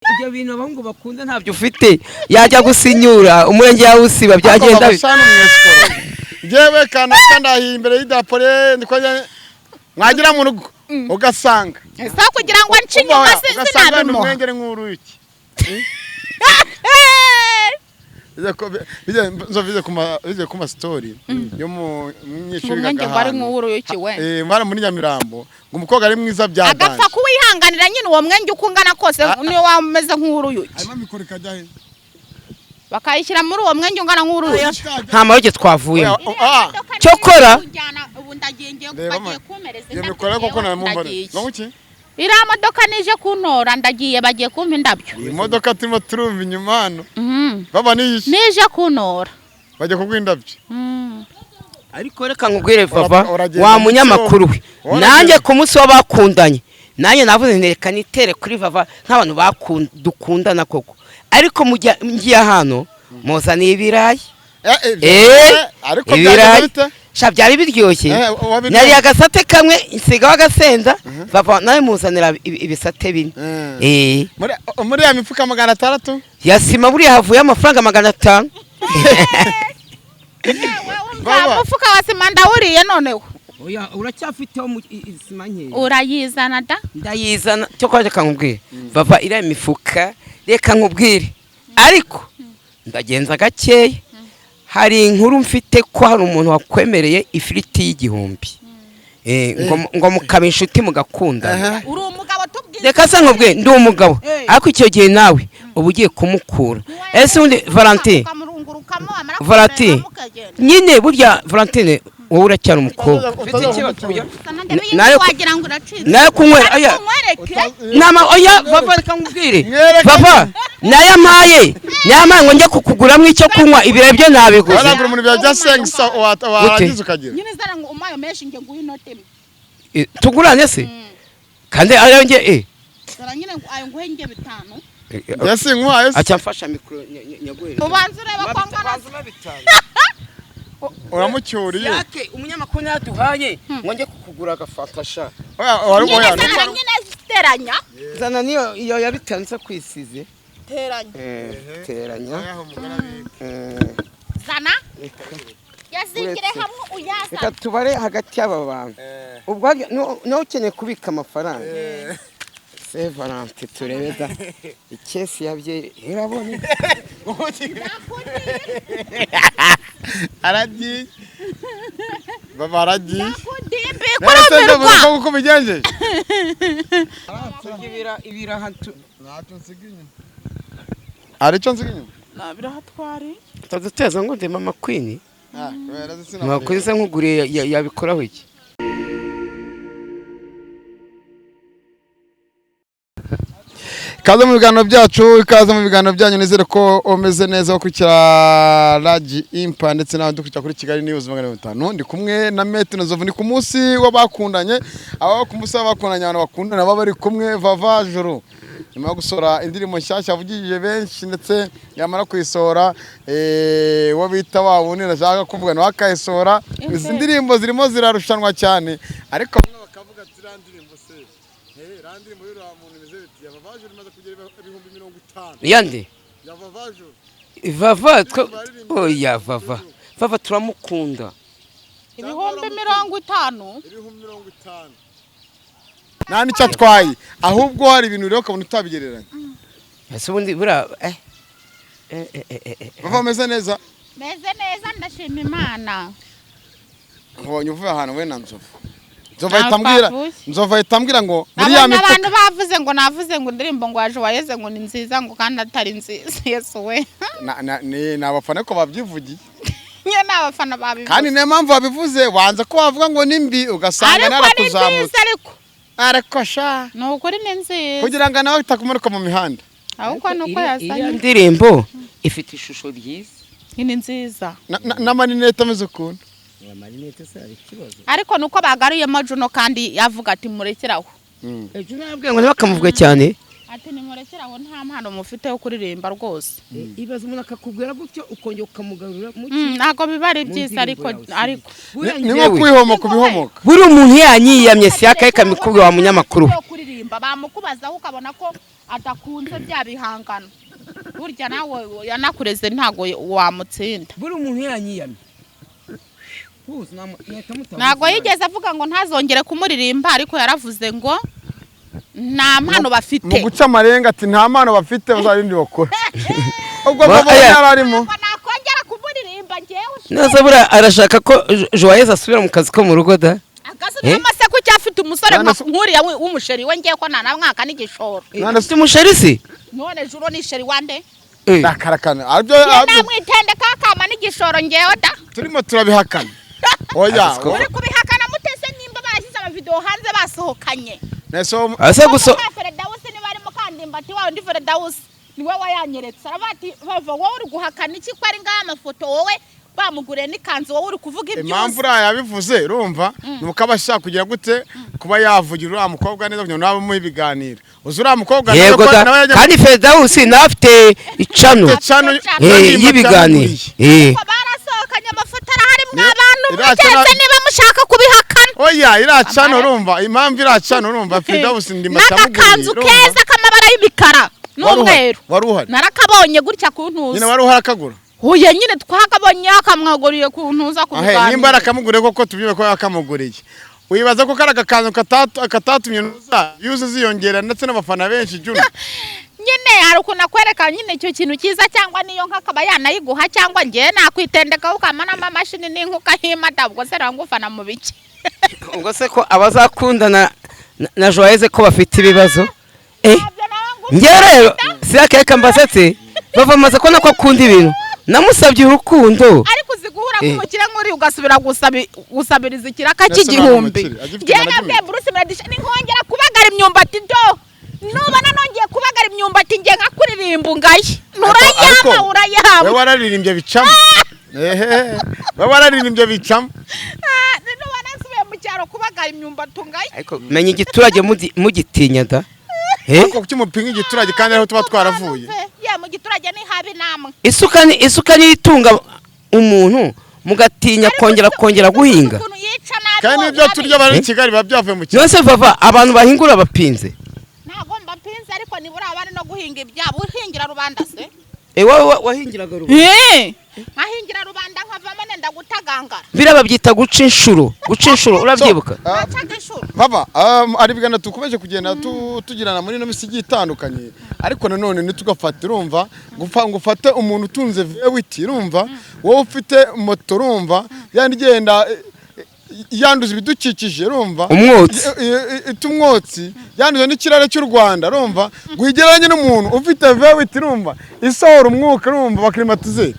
ibyo bintu abahungu bakunda ntabyo ufite yajya gusinyura umurenge yawe usiba byagenda ngewe kanaka imbere y'idapore mwagira mu rugo ugasanga kugira ngo nce inyuma ugasanga umwengere nk'uruyuki bize ku mastori yo mu myishuri gahanga mara muri Nyamirambo ngo umukobwa ari mwiza byaganje agapfa kuwihanganira nyine uwo mwenge ukungana kose niyo wameze nk'uruyuki harimo mikoro kajya he bakayishyira muri uwo mwenge ungana nk'uruyuki nta maroge twavuye cyokora ubu ndagiye kumereza iyo mikoro koko namumva n'uki iriya modoka nije kuntora ndagiye bagiye kumpa indabyo iyi modoka turimo turumva inyuma hano baba niyishi nije kuntora bagiye kugwa indabyo ariko reka nkubwire vava wa munyamakuru we nanjye ku munsi w'abakundanye nanjye navuze ntereka nitere kuri vava nk'abantu dukundana koko ariko ngiye hano muzaniye ibirayi ariko byageze byari biryoshye nari agasate kamwe insigaho agasenda vava nawe muzanira ibisate bine muri ya mifuka 600 yasima buriya havuye amafaranga 500 umufuka wa sima ndawuriye noneho oya uracyafiteho isima nke urayizana da ndayizana cyo kwaje kankubwire vava iriya mifuka reka nkubwire ariko ndagenza gakeya hari inkuru mfite ko hari umuntu wakwemereye ifiriti y'igihumbi ngo mukaba inshuti mugakundana uri umugabo tubwire reka se nkubwire ndi umugabo ariko icyo gihe nawe uba ugiye kumukura ese undi Valentine nyine burya Valentine wowe uracyari umukobwa nayo kunywera oya vava reka nkubwire vava nayo amaye ngo njye kukuguramo icyo kunywa ibire byo nabiguze waragura umuntu bya sengisa warangiza ukagira nyine zara ngo umayo menshi nge nguyu note tugurane se kandi ayo nge zara nyine ayo nguhe nge 5 yasi nkwaye acha mfasha mikro nyaguhe ubanze ureba kwangana uramucyuriye yake umunyamakuru yaduhaye ngo njye kukugura agafatasha oya nyine ziteranya zana niyo yabitanze kwisize teranya zana yazingire hamwe uyaza reka tubare hagati y'aba bantu ubwo no ukeneye kubika amafaranga se Valentine turebeza ikesi yabye irabone aragiye baba aragiye kuramirwa uko bigenje ibirahatu natwe nsiginye arico nsiginye na birahatwari taduteza ngo ndema makwini mwakwise nkuguriye yabikoraho iki Kaze mu biganiro byacu ikaze mu biganiro byanyu nizere ko umeze neza ukurikira Raji Impa ndetse nawe dukurikira kuri Kigali News 5 ndi kumwe na Metino Zovu ni ku munsi w'abakundanye abo ku munsi w'abakundanye abantu bakundana baba bari kumwe Vava Joro nyuma yo gusora indirimbo nshyashya avugije benshi ndetse yamara kuyisora wo bita wabone nashaka kuvugana wakayisora izi ndirimbo zirimo zirarushanwa cyane ariko bamwe bakavuga ati randirimbo se randirimbo y'ura muntu imeze biti yavavaje rimaze kugera 50. yande yavavaje vava oya vava turamukunda 50. nani cyatwaye ahubwo hari ibintu rero kabone utabigereranya ese ubundi bura bava meze neza ndashima Imana ubonye uvuye ahantu we na Nzova itambwira ngo muri ya mifuka abantu bavuze ngo navuze ngo indirimbo ngo waje wayeze ngo ni nziza ngo kandi atari nziza Yesu we ni abafana ko babyivugiye nye n'abafana babivuze kandi ne mpamvu babivuze wanza ko bavuga ngo nimbi ugasanga narakuzamutse ariko sha nuko ni nziza kugira ngo nawe itakumanuka mu mihanda ahubwo nuko yazanye indirimbo ifite ishusho ryiza ni nziza na maninete ameze ukuntu ariko nuko bagaruyemo Juno kandi yavuga ati murekeraho Juno yabwiye ngo ntibakamuvuge cyane ati ni murekeraho nta mpano mufite yo kuririmba rwose ibaza umuntu akakubwira gutyo ukongera ukamugarura ntago biba ari byiza ariko ni nko kwihomoka kubihomoka buri umuntu yanyiyamye siyaka ikamikubwe wa munyamakuru kuririmba bamukubazaho ukabona ko adakunze bya bihangano burya nawe yanakureze ntago wamutsinda buri umuntu yanyiyamye ntago yigeze avuga ngo ntazongere kumuririmba ariko yaravuze ngo nta mpano bafite mu guca amarenga ati nta mpano bafite bazarindi bakora ubwo baba yararimo nakongera kumuririmba ngewe neza bura arashaka ko Joyeuse asubira mu kazi ko mu rugo da agasubiramo se ko cyafite umusore nkuriya w'umusheri we ngiye ko nta mwaka n'igishoro ufite umusheri se none juro ni sheri wande nakarakana namwitende kakama n'igishoro ngewe da turimo turabihakana oya uri kubihakana mutese nimba barashyize amavideo hanze basohokanye neso ase guso Feredawusi niba ari mukandimbati wawe ndi Feredawusi niwe wayanyeretse arabati bava wowe uri guhakana iki ko ari ngaya amafoto wowe bamuguriye n'ikanzu wowe uri kuvuga ibyose impamvu yabivuze urumva nuko abashaka kugira gute kuba yavugira uriya mukobwa neza kugira ngo nawe mu ibiganiro uzi uriya mukobwa yego kandi Feredawusi nafite icano y'ibiganiro barasohokanye amafoto arahari mw'abantu mugeze niba mushaka kubihakana oya iracana urumva impamvu iracana urumva Feredawusi ndima n'agakanzu keza k'amabara y'ibikara n'umweru wari uhari narakabonye gutya ku ntuza nyine wari uhari akagura huye nyine twakabonye akamwaguriye ku ntuza ku biganiro nimba arakamuguriye koko tubyime ko yakamuguriye wibaza ko kari agakanzu katatumye yuze ziyongera ndetse n'abafana benshi juna nyine hari ukuntu akwereka nyine icyo kintu cyiza cyangwa niyo nkakaba yanayiguha cyangwa ngiye nakwitendeka ukama n'amamashini n'inkuka himata ubwo se rangufana mu biki ubwo se ko abazakundana na Joyeuse ko bafite ibibazo njye rero sirakeka mbasetse bava maze ko nako akunda ibintu namusabye urukundo ariko uziguhura nk'umukire nk'uri ugasubira gusabiriza ikiraka cy'igihumbi ngiye nabwiye Bruce Melody ninkongera kubagara imyumbati do nubona nongeye kubagara imyumbati ngiye nkakuririmba ngaye urayama we wararirimbye bicamo we wararirimbye bicamo nubona nsubiye mu cyaro kubagara imyumbati ngaye ariko menya igiturage mugitinya da ariko cy'umupinga igiturage kandi ariho tuba twaravuye mu giturage ni habi namwe isuka nitunga umuntu mugatinya kongera guhinga kandi ibyo turya bari i Kigali babyavuye mu cyaro yose vava abantu bahingura bapinze ntago mbapinze ariko nibura abari no guhinga ibyabo uhingira rubanda se wowe wahingiraga rubanda nkahingira rubanda nkavamo nenda gutagangara birababyita guca inshuro urabyibuka baba ari bigana tukomeje kugenda tugirana muri no misigi itandukanye ariko nanone nitugafata urumva ngufate umuntu utunze vewiti urumva wowe ufite moto urumva yandigenda yanduza ibidukikije urumva umwotsi yanduza n'ikirere cy'u Rwanda urumva guhigeranye n'umuntu ufite vewiti urumva isohora umwuka urumva baklimatize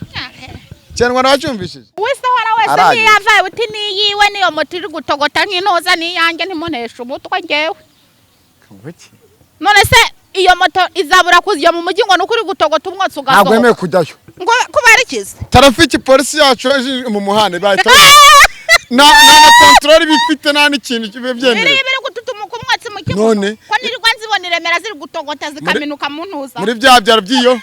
cyangwa nacyumvishije wisohora wese niyavaye uti niyiwe niyo moto iri gutogota nk'intoza niyange ntimunesha umutwe ngewe none se iyo moto izabura kujya mu mujyi ngo nukuri gutogota umwotsi ugasohoka ntabwo yemeye kujyayo ngo kubera ikize tarafiki polisi yacu mu muhanda bahita na control bifite nta n'ikintu kibebyemera biri gututumuka umwotsi mu kigo ko nirirwa nzibona iremera ziri gutogota zikaminuka mu ntuza muri byaro by'iyo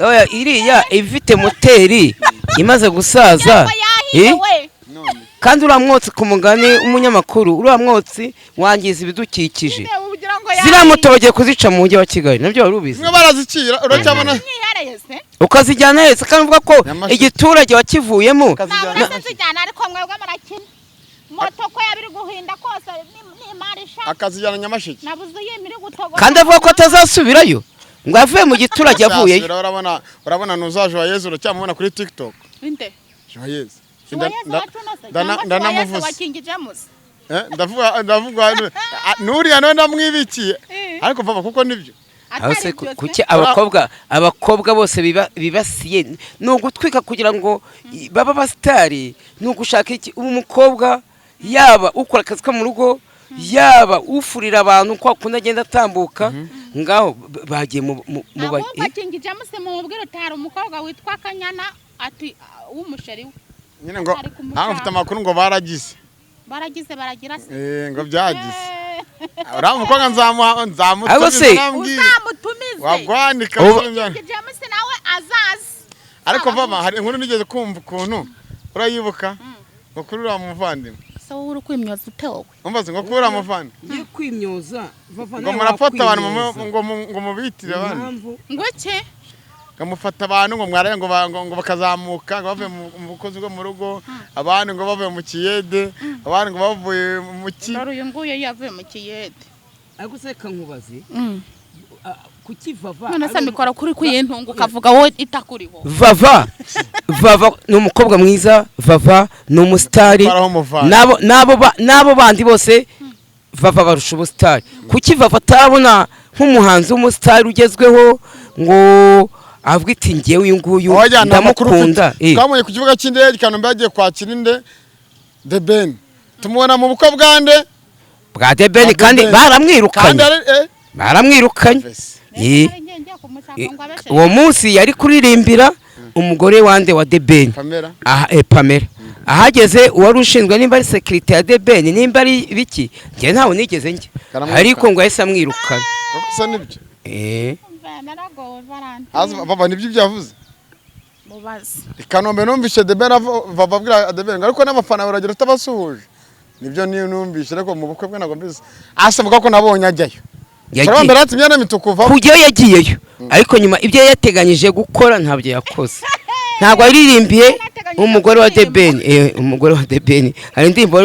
oya iriya ifite moteri imaze gusaza kandi uriya mwotsi ku mugani umunyamakuru uriya mwotsi wangiza ibidukikije ziriya moto bagiye kuzica mu mujyi wa Kigali nabyo wari ubizi barazikira uracyabona ukazijyana hese kandi uvuga ko igiturage wakivuyemo ariko mwebwe murakina moto ko yabiri guhinda kose n'imari ishaka akazijyana Nyamasheke nabuze yemiri gutogota kandi avuga ko atazasubirayo ngo avuye mu giturage avuyeyo urabona nuza Joyeuse uracyamubona kuri TikTok inde Joyeuse ndanamuvuze ndavuga nuriya none ndamwibikiye ariko vava kuko nibyo kuki abakobwa bose bibasiye ni ugutwika kugira ngo baba abasitari ni ugushaka iki umukobwa yaba ukora akazi ko mu rugo yaba ufurira abantu ko akunda agenda atambuka ngaho bagiye mu bakingije muse mu bwiro tari umukobwa witwa Kanyana ati w'umusheri we nyine ngo ntabwo mfite amakuru ngo baragize baragira se ngo byagize uriya mukobwa nzamutumize wagwanika muse nawe azazi ariko vama hari inkuru nigeze kumva ukuntu urayibuka ngo kuri uriya muvandimwe se wowe uri kwimyoza utewe umbaze ngo kura amafani ngiye kwimyoza vava ngo murafata abantu ngo mubitire abantu ngo iki ngamufata abantu ngo mwaraye ngo bakazamuka ngo bave mu bukozi bwo mu rugo abandi ngo bave mu kiyede abandi ngo bavuye mu ki uyu nguyu yavuye mu kiyede ariko se kankubaze kuki vava none se mikora kuri kuyintunga ukavuga wowe itakuriho vava ni umukobwa mwiza vava ni umusitari nabo bandi bose vava barusha ubusitari kuki vava atabona nk'umuhanzi w'umusitari ugezweho ngo avuga iti ngewe uyu nguyu ndamukunda twamubonye ku kibuga cy'indege Kanombe yagiye kwakira inde The Ben tumubona mu bukwe bwa The Ben kandi baramwirukanye uwo munsi yari kuririmbira umugore wande wa The Ben Pamela ahageze uwari ushinzwe nimba ari sekirite ya The Ben nimba ari biki njye ntawe nigeze njye ariko ngo yahise amwirukana gusa nibyo baba nibyo byavuze Kanombe numvise The Ben bababwira The Ben ariko n'abafana baragira utabasuhuje nibyo niyo numvise ariko mu bukwe bwe nago mbizi asavuga ko nabonye ajyayo kujyayo yagiyeyo ariko nyuma ibyo yateganyije gukora ntabyo yakoze ntabwo aririmbiye umugore wa The Ben umugore wa The Ben hari indirimbo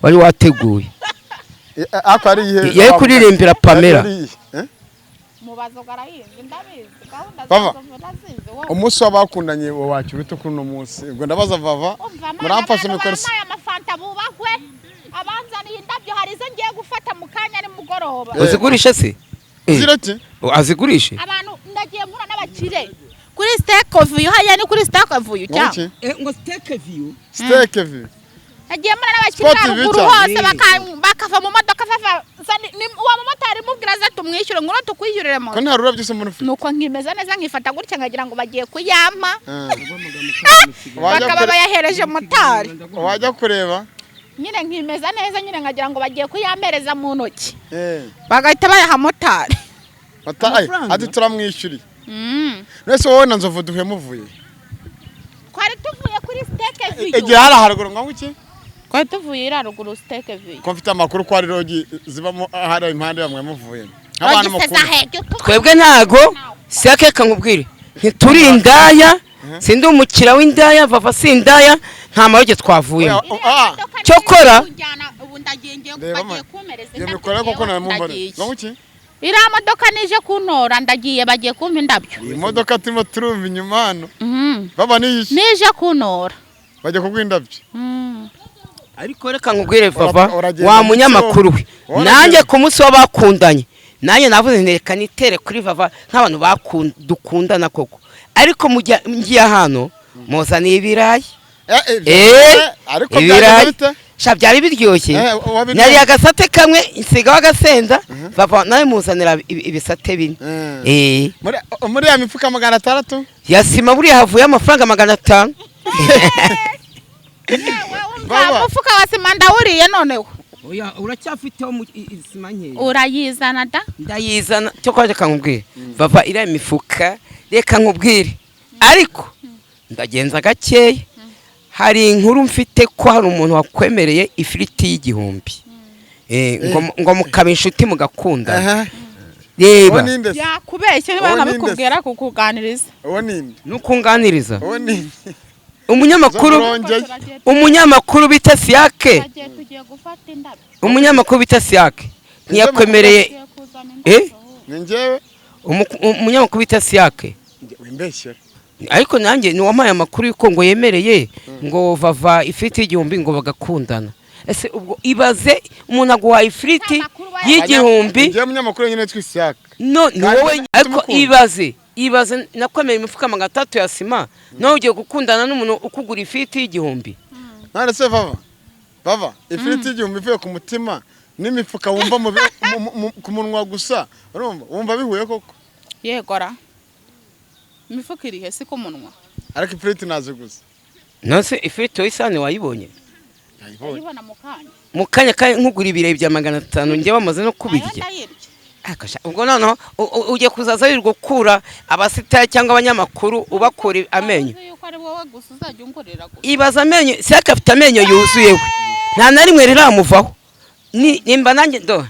wari wateguye yari kuririmbira Pamela umunsi w'abakundanye wacu bito kuri uno munsi ubwo ndabaza vava muramfashe mikoro abanzaniye indabyo hari izo ngiye gufata mu kanya ni mugoroba uzigurisha se zirati azigurishe abantu ndagiye mpura n'abakire kuri steak view haya ni kuri steak view cyangwa ngo steak view agiye mpura n'abakire n'abukuru hose bakava mu modoka uwa mumotari mubwira za tumwishyure ngo tukwishyurire mo ko nta rura byose umuntu ufite nuko nkimeza neza nkifata gutya ngagira ngo bagiye kuyampa bakaba bayahereje motari wajya kureba nyine nkimeza neza nyine ngagira ngo bagiye kuyampereza mu ntoki bagahita bayaha motari ati turamwishyuriye nese wowe na nzovu duhe muvuye twari tuvuye kuri steak view igihe hari haruguru ngo iki twari tuvuye iraruguru steak view ko mfite amakuru ko ari rogi zibamo hari impande bamwe muvuye nk'abantu mukuru twebwe ntago sake kankubwire ntituri indaya sindi umukira w'indaya vava sindaya nta maroge twavuye cyokora ubu ndagiye bagiye kumereza ndabyo koko namumbare ngo iki ira modoka nije kuntora ndagiye bagiye kumpa indabyo imodoka turimo turumva inyuma hano baba nije kuntora bagiye kugwa indabyo ariko reka nkubwire vava wa munyamakuru we nanjye ku munsi w'abakundanye nanjye navuze ntereka nitere kuri vava nk'abantu dukundana koko ariko ngiye hano muzaniye ibirayi ariko byari byari biryoshye nari agasate kamwe insigaho agasenda vava nawe muzanira ibisate bine muri ya mifuka 600 yasima buriya havuye amafaranga 500 umufuka wa sima ndawuriye noneho uracyafiteho isima nke urayizana da ndayizana cyo kwaje kankubwire vava iriya mifuka reka nkubwire ariko ndagenza gakeya hari inkuru mfite ko hari umuntu wakwemereye ifiriti y'igihumbi ngo mukaba inshuti mugakundana reba yakubeshye niba nkabikubwira kukuganiriza nukunganiriza umunyamakuru bita Siyake ntiyakwemereye umunyamakuru bita Siyake ariko nanjye ni wampaye amakuru yuko ngo yemereye ngo vava ifiriti y'igihumbi ngo bagakundana ese ubwo ibaze umuntu aguhaye ifiriti y'igihumbi ngiye munyamakuru nyine twisiyaka no ni wowe ariko ibaze nakwemera imifuka 300 ya sima nawe ugiye gukundana n'umuntu ukugura ifiriti y'igihumbi none se vava ifiriti y'igihumbi ivuye ku mutima n'imifuka wumva ku munwa gusa urumva wumva bihuye koko yegora imifuka iri hese ku munwa ariko ifiriti naze gusa nose ifiriti isane wayibonye ayibona mu kanya nkugura ibireye bya 500 njye bamaze no kubirya akasha ubwo noneho uje kuzaza yirirwa gukura abasitari cyangwa abanyamakuru ubakura amenyo ibaza amenyo Siyake afite amenyo yuzuyewe nta na rimwe riramuvaho nimba nanjye ndo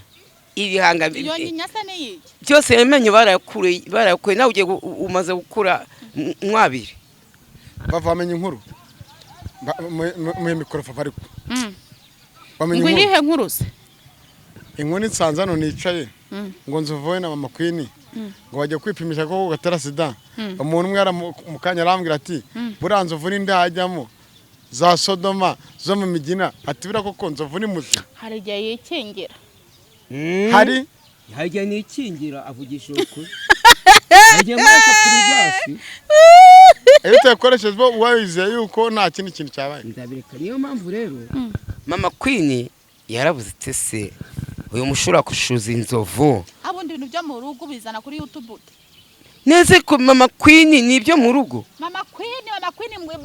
ibihanga iyo nyinya se ni iki byose yemenye barayakuye nawe ugiye umaze gukura mwabiri bavamenye inkuru mu mikoro fafa ariko ngo irihe nkuru se inkuru nsanze hano nicaye ngo nzovoye na mama Queen ngo bajye kwipimisha ko gatera sida umuntu umwe mu kanya arambwira ati buriya nzovu n'indi hajyamo za Sodoma zo mu migina ati bira koko nzovu ni muzima hari igihe yikingira hari igihe nikingira avugisha ukuri igihe mwese kuri byasi iyo utakoresheje bo wizeye yuko nta kindi kintu cyabaye ndabireka niyo mpamvu rero mama Queen yarabuze tese uyu mushura kushuza inzovu abundi ibintu byo mu rugo bizana kuri YouTube neze ko mama Queen nibyo mu rugo mama Queen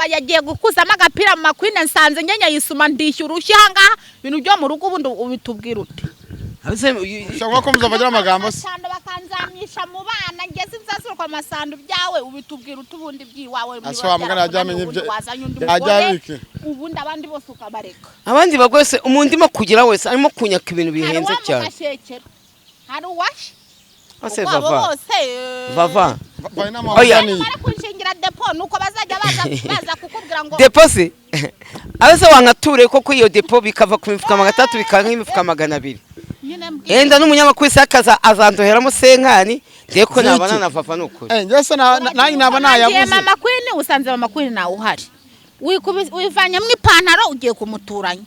yagiye gukuzamo agapira mama Queen nsanze nyanya yisuma ndishyura ushyanga ibintu byo mu rugo ubundi ubitubwira ute ushobora ko muzabagira amagambo se cyane bakanzamisha mu bana ngeze nzasuruka amasandu byawe ubitubwira utubundi byiwawe aswa mugana ajamenye ibyo ajabike ubundi abandi bose ukabareka abandi bagwese umuntu imo kugira wese arimo kunyaka ibintu bihenze cyane hari uwashi ase vava oya ni kunshingira depo nuko bazajya baza kukubwira ngo depo se abese wangature koko iyo depo bikava ku mifuka 3 bikanga imifuka 200 enda n'umunyamakuru sakaza azandoheramo senkani ndeko nabana na vava nukuri njye nanyi naba nayavuze mama Queen usanze mama Queen nawe uhari wivanye mu ipantaro ugiye kumuturanya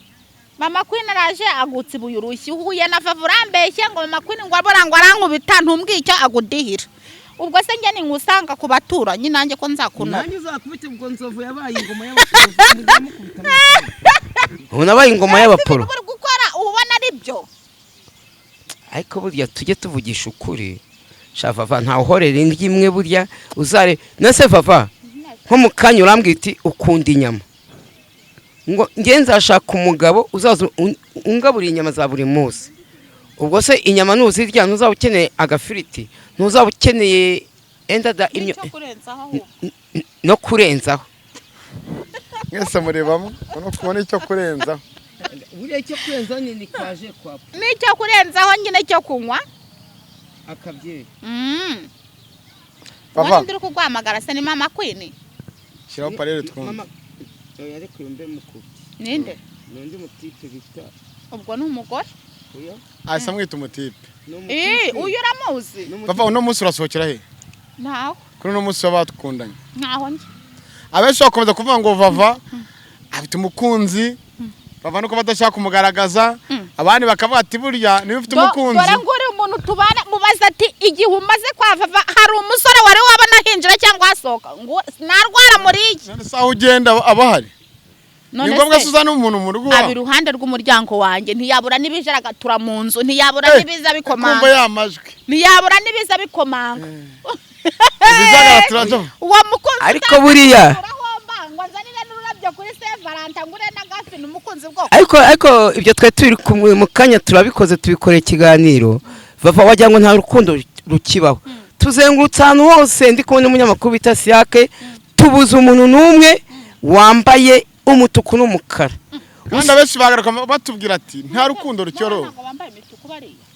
mama Queen araje agutse buyurushyi uhuye na vava urambeshye ngo mama Queen ngo aborangwa arankubita ntumbwicyo agudihira ubwo se njye ni ngusanga ku baturanyi nanjye ko nzakuna nanjye uzakubite ubwo nzovu yabaye ingoma y'abaporo unabaye ingoma y'abaporo gukora ubona ari byo ariko burya tujye tuvugisha ukuri sha vava nta uhorera indi imwe burya uzare nase vava nko mukanya urambwira iti ukunda inyama ngo ngenza ashaka umugabo uzaza ungabura inyama za buri munsi ubwo se inyama nuzirya ntuzaba ukeneye agafiriti ntuzaba ukeneye enda no kurenzaho mwese murebamo no kubona icyo kurenzaho buriya icyo kurenzaho ni kaje kwa n'icyo kurenzaho nyine cyo kunywa akabyeri papa ndiri kugwamagara se ni mama Queen shiraho parere twumva mama ariko yombe muku ninde nundi mutipe bita ubwo ni umugore uyo asa mwita umutipe uyu uramuzi papa uno munsi urasohokera he naho kuri uno munsi wabatukundanye naho njye abenshi bakomeza kuvuga ngo vava afite umukunzi vava nuko badashaka kumugaragaza abandi bakavuga ati burya niba ufite umukunzi dore nguri umuntu tubana mubaza ati igihe umaze kwa vava hari umusore wari wabona hinjira cyangwa hasohoka ngo narwara muri iki none saho ugenda abahari ni ngombwa suzana umuntu mu rugo abi ruhande rw'umuryango wanjye ntiyabura nibijaraga mu nzu ntiyabura nibiza bikomanga kumva yamajwe ntiyabura nibiza bikomanga bizagara turajo uwo mukunzi ariko buriya ngo nzanire n'ururabyo kuri Saint Valentin ngure na gafi n'umukunzi bwo ariko ibyo twe turi mu kanya turabikoze tubikoreye ikiganiro vava wagira ngo nta rukundo rukibaho tuzengurutse ahantu hose ndi kubona umunyamakuru bita Siake tubuze umuntu n'umwe wambaye umutuku n'umukara kandi abenshi bagaruka batubwira ati nta rukundo rucyoro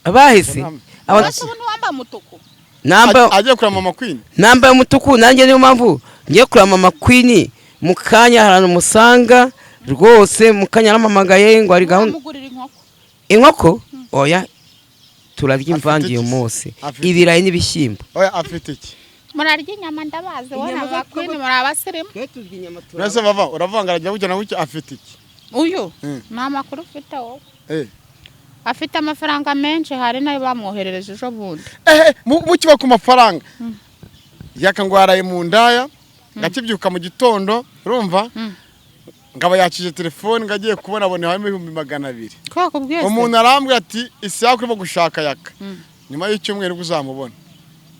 abahise abantu wambaye umutuku namba agiye kura mama Queen namba umutuku nanjye niyo mpamvu ngiye kura mama Queen mukanya harano musanga rwose mukanya namamagaye ngo ari gahunda inkoko oya turarya imvangiye umunsi ibirayi n'ibishyimbo oya afite iki murarya inyama ndabaze wana ba Queen muri abasirimu turya inyama turase bava uravanga ajya gukina gutya afite iki uyu nta makuru ufite wowe afite amafaranga menshi hari nayo bamwoherereje ejo bundi mukiba ku mafaranga yakangwaraye mu ndaya ngakibyuka mu gitondo urumva ngaba yakije telefone ngagiye kubona abone harimo 200 umuntu arambwira ati isi yakurimo gushaka yaka nyuma y'icyumweru uzamubona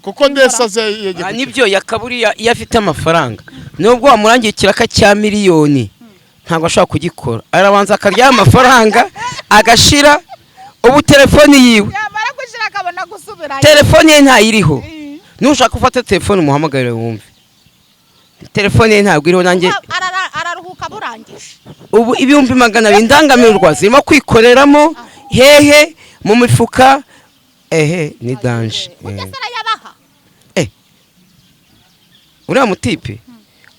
kuko ndesaze yegeye nibyo yakaburiya iyo afite amafaranga nubwo wamurangiye kiraka cya miliyoni ntabwo ashaka kugikora arabanza akarya amafaranga agashira ubu telefone yiwe yamara gushira akabona gusubira telefone ye ntayiriho nushaka ufata telefone umuhamagarire wumve telefone ye ntabwo iriho nanjye araruhuka ukaburangije ubu ibihumbi 200 indangamirwa zirimo kwikoreramo hehe mu mifuka ni danje Mugesera yabaha uriya mutipe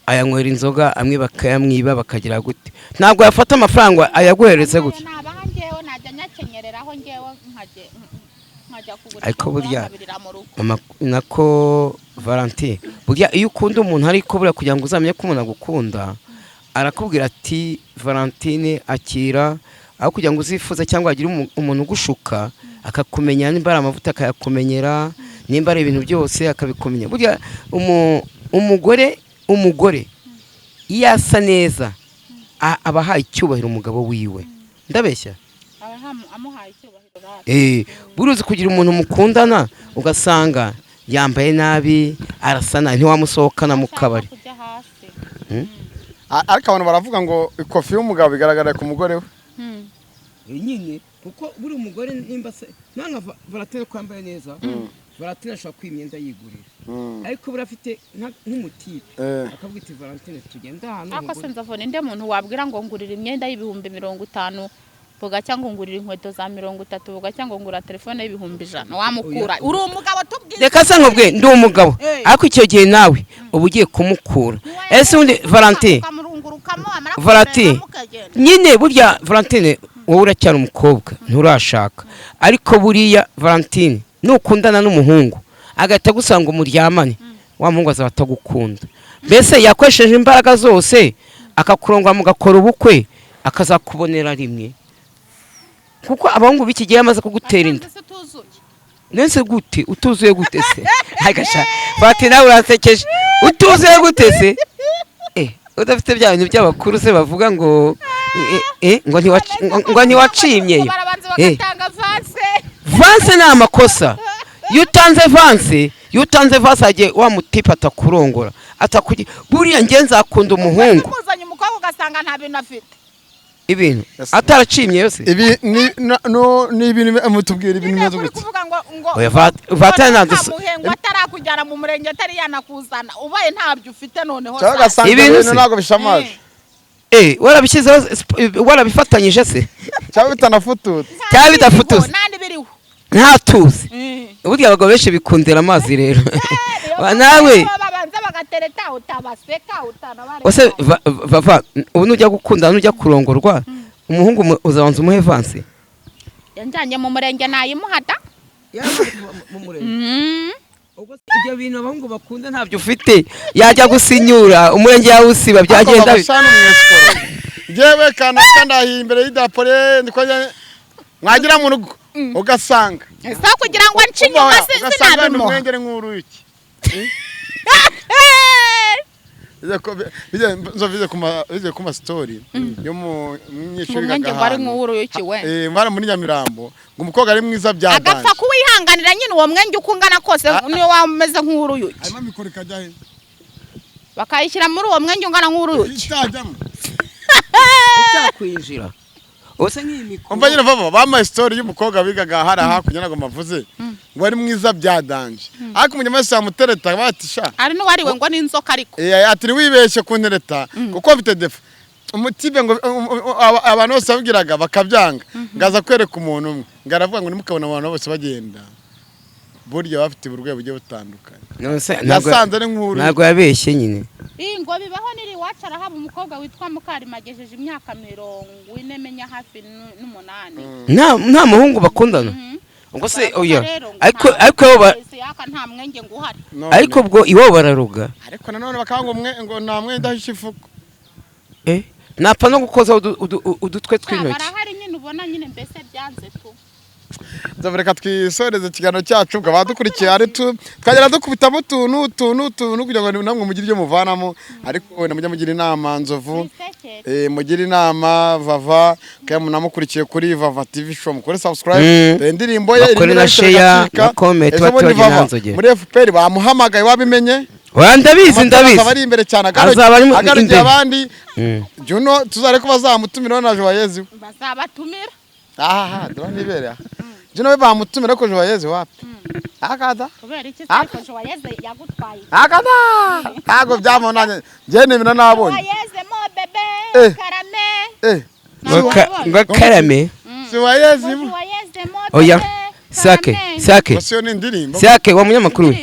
ayanywera inzoga amwe bakayamwiba bakagira gute ntabwo yafata amafaranga ayaguhereze gute nabaha ngewe najya nyakenyereraho ngewe nkajya kugura ariko burya nako Valentin burya iyo ukunda umuntu ariko burya kugira ngo uzamenye ko umuntu agukunda arakubwira ati Valentine akira aho kugira ngo uzifuza cyangwa agire umuntu ugushuka akakumenya nimba ari amavuta akayakumenyera nimba ari ibintu byose akabikumenya burya umugore iyo asa neza abahaye icyubahiro umugabo wiwe ndabeshya amuhaye icyubahiro buruzi kugira umuntu mukundana ugasanga yambaye nabi arasa nabi ntiwamusohokana mu kabari ariko abantu baravuga ngo ikofi y'umugabo igaragara ku mugore we nyine kuko buri umugore nimba se nanga Valentine kwambaye neza Valentine ashobora kwimyenda yigurira ariko burafite nk'umutipe akavuga ati Valentine tugenda hano ako senzavone inde muntu wabwira ngo ngurira imyenda y'ibihumbi 50 vuga cyangwa ngurira inkweto za 30 vuga cyangwa ngura telefone y'ibihumbi 100 wamukura uri umugabo tubwize reka se nkubwe ndi umugabo ariko icyo gihe nawe uba ugiye kumukura ese undi Valentine nyine burya Valentine wowe uracyari umukobwa nturashaka ariko buriya Valentine nukundana n'umuhungu agahita gusanga umuryamane wa muhungu azaba atagukunda mbese yakoresheje imbaraga zose akakurongwa mugakora ubukwe akazakubonera rimwe kuko abahungu b'iki gihe yamaze kugutera inda nese gute utuzuye gute se agasha Valentine nawe uransekeje utuzuye gute se udafite bya bintu by'abakuru se bavuga ngo ngo ntiwacimyeyo vanse ni amakosa iyo utanze vanse agiye wa mutipe atakurongora buriya nge nzakunda umuhungu umuzanye umukobwa ugasanga nta bintu afite ibintu ataracimye yose ibi ni ibintu mutubwira ibintu bimeze gute kuvuga ngo Valentine ntabwo muhengo atarakujyana mu murenge atari yanakuzana ubaye ntabyo ufite noneho ibintu ntabwo bishamaje warabishyizeho warabifatanyije se cyangwa bitanafututse cyangwa bidafututse nandi biriho ntatuzi burya abagabo benshi bikundira amazi rero nawe babanza bagatereta utabaseka utanabare ose vava ubu nujya gukunda nujya kurongorwa umuhungu uzabanza umuhe vanse yanjanye mu murenge nayimuhata mu murenge ubwo ibyo bintu abahungu bakunda ntabyo ufite yajya gusinyura umurenge yawe usiba byagenda yewe kana kandahiye imbere y'idapore ndikonya mwagira mu rugo ugasanga esa kugira ngo nshinye mase sinabimo umwengere nk'uru iki bize kuma story yo mu myishuri gahanga bari nk'uru iki we mara muri Nyamirambo ngo umukobwa ari mwiza byaganje agapfa kuwihanganira nyine uwo mwenge ukungana kose niyo wameze nk'uru yuki arimo mikoro kajya he bakayishyira muri uwo mwenge ungana nk'uru yuki cyakwinjira ose nk'imikoro umva nyine baba bama story y'umukobwa bigaga haraha kugira ngo mavuze ngo ari mwiza byadanje ariko umunyamase yamutereta batisha ari no wariwe ngo n'inzoka ariko ati wibeshye kuntereta kuko mfite defa umutibe ngo abantu bose babwiraga bakabyanga ngaza kwereka umuntu umwe ngaravuga ngo nimukabona abantu bose bagenda burya bafite uburwayi bugiye butandukanye yasanze ari nk'uru ntago yabeshye nyine ngo bibaho niri wacara haba umukobwa witwa Mukari magejeje imyaka 40 menya hafi n'8 nta muhungu bakundana ubwo se oya ariko nta mwenge nguhari ariko ubwo iwo bararuga ariko nanone bakanga ngo nta mwenda hishifuko napfa no gukoza udutwe tw'intoki barahari nyine ubona nyine mbese byanze tu Zavreka twisoreze kigano cyacu ngo badukurikiye ari twagera dukubitamo tuntu kugira ngo namwe mugire ibyo muvanamo ariko wenda mujya mugira inama Nzovu mugira inama Vava kaya munamukurikiye kuri Vava TV show mukore subscribe indirimbo ye iri na share na comment batugira hanzoge muri FPR bamuhamagaye wabimenye ndabizi abari imbere cyane agarije abandi Juno tuzareko bazamutumira na Joyeuse bazabatumira nibera Juno we bamutumira ko Joyeuse wapi akaza kubera iki ko Joyeuse yagutwaye akaza ntago byamonanye je nemina nabonye Joyeuse mo bebe karame ngo karame siwayezimo oya sake basiyo ni indirimbo sake wa munyamakuru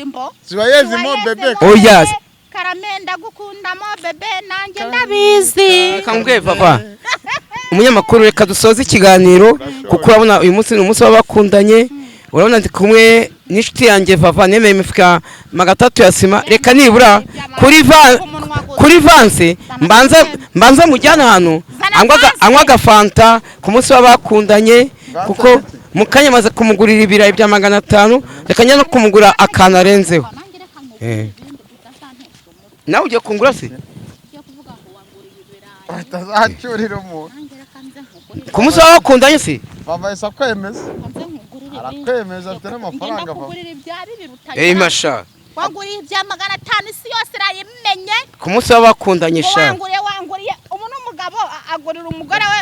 siwayezimo bebe oya karame ndagukundamo bebe nanjye ndabizi kangwe papa umunyamakuru reka dusoze ikiganiro kuko urabona uyu munsi ni umunsi w'abakundanye urabona ndi kumwe n'inshuti yanjye vava nemeye imifuka 3 ya sima reka nibura kuri vanse mbanza mujyana ahantu anywa agafanta ku munsi w'abakundanye kuko mukanya maze kumugurira ibirayi bya 500 reka njya no kumugura akantu arenzeho nawe ugiye kungura se atazacurira umuntu ku munsi w'abakundanye se bava isa kwemeza arakwemeza afite n'amafaranga masha wanguriye ibya 500 isi yose rayimenye ku munsi w'abakundanye sha wanguriye umuntu umugabo agurira umugore we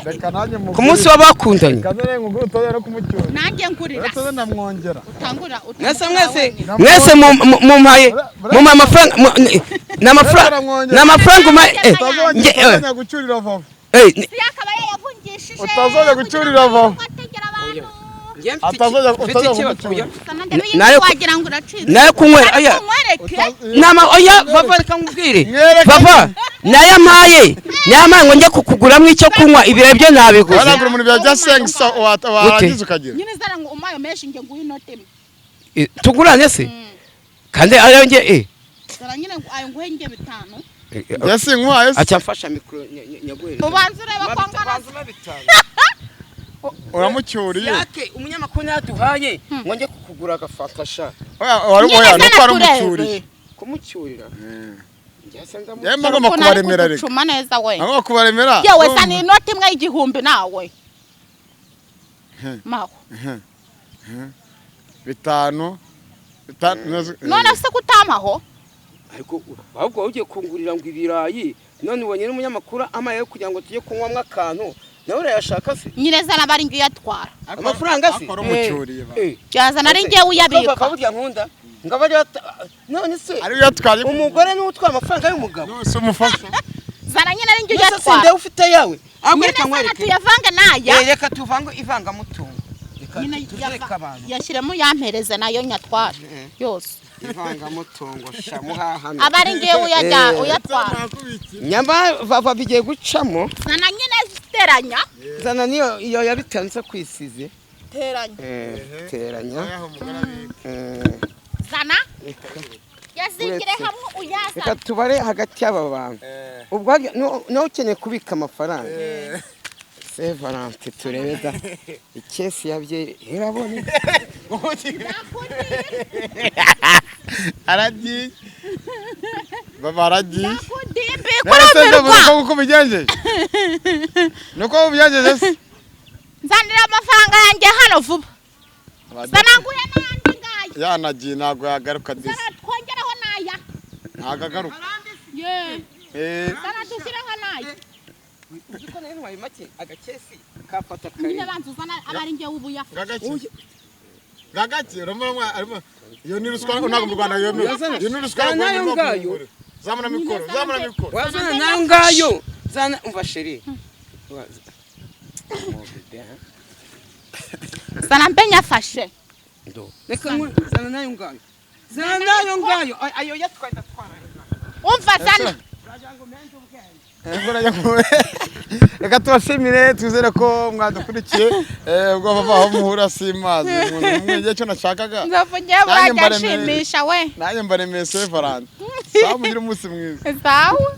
ku munsi w'abakundanye kanere nguguru tozera kumucyura nanjye ngurira toze ndamwongera utangura mwese mumpaye amafaranga n'amafaranga utazongera gucurira vava yakaba yavungishije utazongera gucurira vava nayo kunywera aya oya vava reka nkubwire vava nayo amaye ngo njye kukuguramo icyo kunywa ibirayi byo nabiguze waragura umuntu bya sengisa warangiza ukagira nyine zara ngo umayo menshi nge nguyu note tugurane se kandi ayo nge zara nyine ayo nguhe nge 5 yasi nkwaye acyamfasha mikro nyaguhere ubanza ureba kwangana uramucyuriye yake umunyamakuru naduhaye ngo njye kukugura agafata sha oya no kwaramucyuriye kumucyurira yemba ngoma kubaremera reka cuma neza we ngoma kubaremera yewe sani inoti imwe y'igihumbi nawe maho 5 none se kutamaho ariko ahubwo ugiye kungurira ngo ibirayi none ubonye n'umunyamakuru amaye kugira ngo tujye kunywamwe akantu nawe urayashaka se nyine zana bari ngiye yatwara amafaranga se umucyuriye yazana ari ngiye uyabika bakaburya nkunda ngabari none se ari yatwaye umugore ni utwara amafaranga y'umugabo no se umufasha zana nyine ari ngiye yatwara sinde ufite yawe amwereka nkwereke tuyavanga naya reka tuvange ivanga mutungo nyine yashiremo yampereza nayo nyatwara yose ivanga mutungo shamuhaha abari ngiye uyatwara nyamba vava bigiye gucamo zana nyine ziteranya zana niyo iyo yabitanze kwisize teranya zana yazingire hamwe uyaza reka tubare hagati y'aba bantu ubwo no ukeneye kubika amafaranga Valente turebe da ikesi yabye irabone aragiye baba aragiye nakudimbi kurumirwa uko bigenje nuko bigenje nzanira amafaranga yanjye hano vuba zananguye n'ayandi ngayo yanagiye ntago yagaruka disi twongeraho naya ntagagaruka zana dushyireho naya Ugiko nayo ntwaye make agakesi kafata kare. Nyine banzuzana abari ngiye ubuya. Gagaki urumva arimo iyo ni ruswa ntago mu Rwanda yo ni ruswa nayo ngayo. Zamana mikoro. Wazana nayo ngayo. Zana umva sheri. Zana mbenya fashe. Ndo. Reka zana nayo ngayo. Zana nayo ngayo. Ayo yatwaye ndatwara. Umva zana. Reka tubashimire twizere ko mwadukurikiye ubwo bavaho muhura simazi umuntu mwenge cyo nashakaga ndavuye burajya we nanjye mbaremeye Valente sawa mugira umunsi mwiza sawa